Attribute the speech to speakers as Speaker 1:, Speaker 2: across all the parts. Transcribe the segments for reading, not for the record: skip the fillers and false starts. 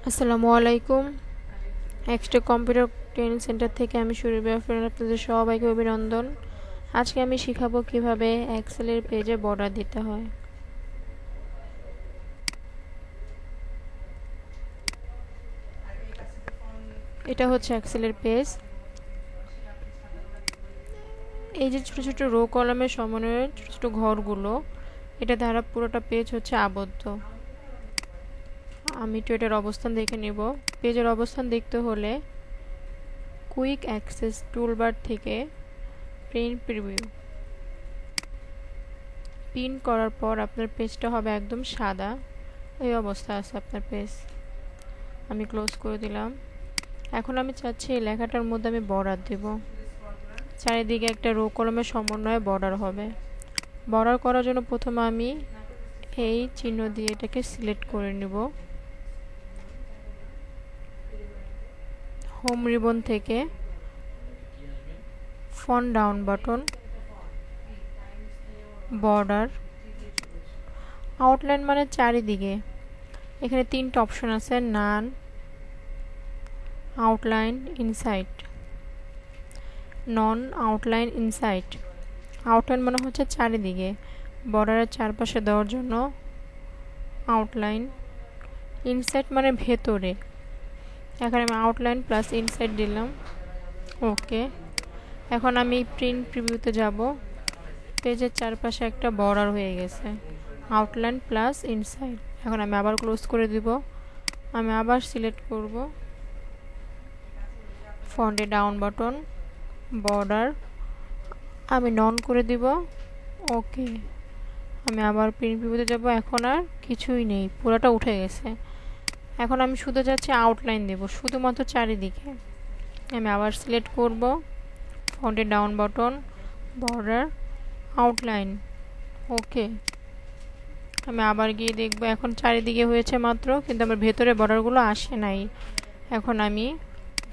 Speaker 1: আসসালামু আলাইকুম। Extra computer training centre থেকে আমি সুরভি আফরিন আপনাদের সবাইকে অভিনন্দন। আজকে আমি শিখাবো কিভাবে এক্সেলের পেজে বর্ডার দিতে হয়। এটা হচ্ছে এক্সেলের পেজ। এই যে ছোট ছোট রো কলামের সমন্বয়ে ছোট ছোট ঘরগুলো, এটা দ্বারা পুরোটা পেজ হচ্ছে আবদ্ধ। আমি একটু এটার অবস্থান দেখে নিব। পেজের অবস্থান দেখতে হলে কুইক অ্যাক্সেস টুলবার থেকে প্রিন্ট প্রিভিউ পিন করার পর আপনার পেজটা হবে একদম সাদা। এই অবস্থা আছে আপনার পেজ। আমি ক্লোজ করে দিলাম। এখন আমি চাচ্ছি এই লেখাটার মধ্যে আমি বর্ডার দেব। চারিদিকে একটা রো কলমের সমন্বয়ে বর্ডার হবে। বর্ডার করার জন্য প্রথমে আমি এই চিহ্ন দিয়ে এটাকে সিলেক্ট করে নেব। হোম রিবন থেকে font down button, border, outline মানে চারিদিকে। এখানে তিনটা অপশন আছে, নান, আউটলাইন, ইনসাইড। নন আউটলাইন ইনসাইড। আউটলাইন মানে হচ্ছে চারিদিকে, বর্ডারের চারপাশে দেওয়ার জন্য আউটলাইন। ইনসাইড মানে ভেতরে। এখানে আমি আউটলাইন প্লাস ইনসাইড দিলাম। ওকে। এখন আমি প্রিন্ট প্রিভিউতে যাব। পেজের চারপাশে একটা বর্ডার হয়ে গেছে, আউটলাইন প্লাস ইনসাইড। এখন আমি আবার ক্লোজ করে দিব। আমি আবার সিলেক্ট করব ফন্টে ডাউন বাটন, বর্ডার, আমি নন করে দিব। ওকে। আমি আবার প্রিন্ট প্রিভিউতে যাব। এখন আর কিছুই নেই, পুরোটা উঠে গেছে। এখন আমি শুধু যাচ্ছি আউটলাইন দেব, শুধুমাত্র চারিদিকে। আমি আবার সিলেক্ট করব ফন্টে ডাউন বাটন, বর্ডার, আউটলাইন। ওকে। আমি আবার গিয়ে দেখব। এখন চারিদিকে হয়েছে মাত্র, কিন্তু আমার ভেতরে বর্ডারগুলো আসে নাই। এখন আমি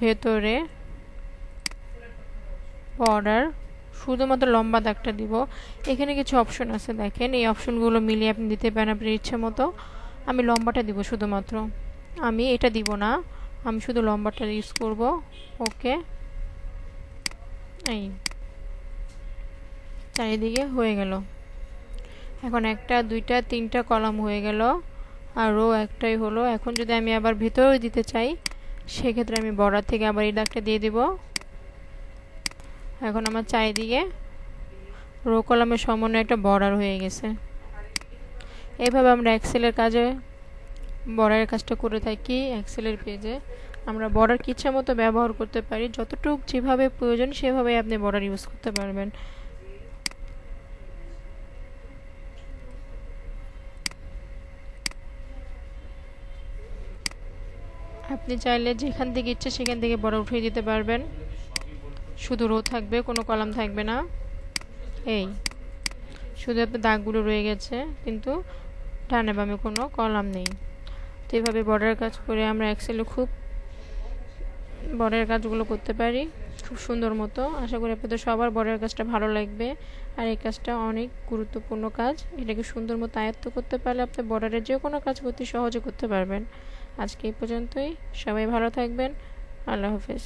Speaker 1: ভেতরে বর্ডার শুধুমাত্র লম্বা দাগটা দিব। এখানে কিছু অপশন আছে, দেখেন। এই অপশনগুলো মিলিয়ে আপনি দিতে পারেন আপনার ইচ্ছে মতো। আমি লম্বাটা দিব শুধুমাত্র, আমি এটা দিব না, আমি শুধু লম্বাটা ইউজ করব। ওকে। এই চারিদিকে হয়ে গেল। এখন একটা, দুইটা, তিনটা কলাম হয়ে গেল, আর রো একটাই হলো। এখন যদি আমি আবার ভেতরে দিতে চাই, সেক্ষেত্রে আমি বর্ডার থেকে আবার এই দাগটা দিয়ে দিব। এখন আমার চারিদিকে রো কলামের সমন্বয়ে একটা বর্ডার হয়ে গেছে। এইভাবে আমরা এক্সেলের কাজে বর্ডারের কাজটা করে থাকি। এক্সেলের পেজে আমরা বর্ডার ইচ্ছা মতো ব্যবহার করতে পারি। যতটুকু যেভাবে প্রয়োজন সেভাবে আপনি বর্ডার ইউজ করতে পারবেন। আপনি চাইলে যেখান থেকে ইচ্ছে সেখান থেকে বর্ডার উঠিয়ে দিতে পারবেন। শুধু রো থাকবে, কোনো কলাম থাকবে না। এই শুধু আপনার দাগগুলো রয়ে গেছে, কিন্তু ডানে বামে কোনো কলাম নেই। তো এইভাবে বর্ডারের কাজ করে আমরা এক্সেলে খুব বর্ডারের কাজগুলো করতে পারি খুব সুন্দর মতো। আশা করি আপনাদের সবার বর্ডারের কাজটা ভালো লাগবে। আর এই কাজটা অনেক গুরুত্বপূর্ণ কাজ। এটাকে সুন্দর মতো আয়ত্ত করতে পারলে আপনি বর্ডারের যে কোনো কাজ করতে সহজে করতে পারবেন। আজকে এই পর্যন্তই। সবাই ভালো থাকবেন। আল্লাহ হাফেজ।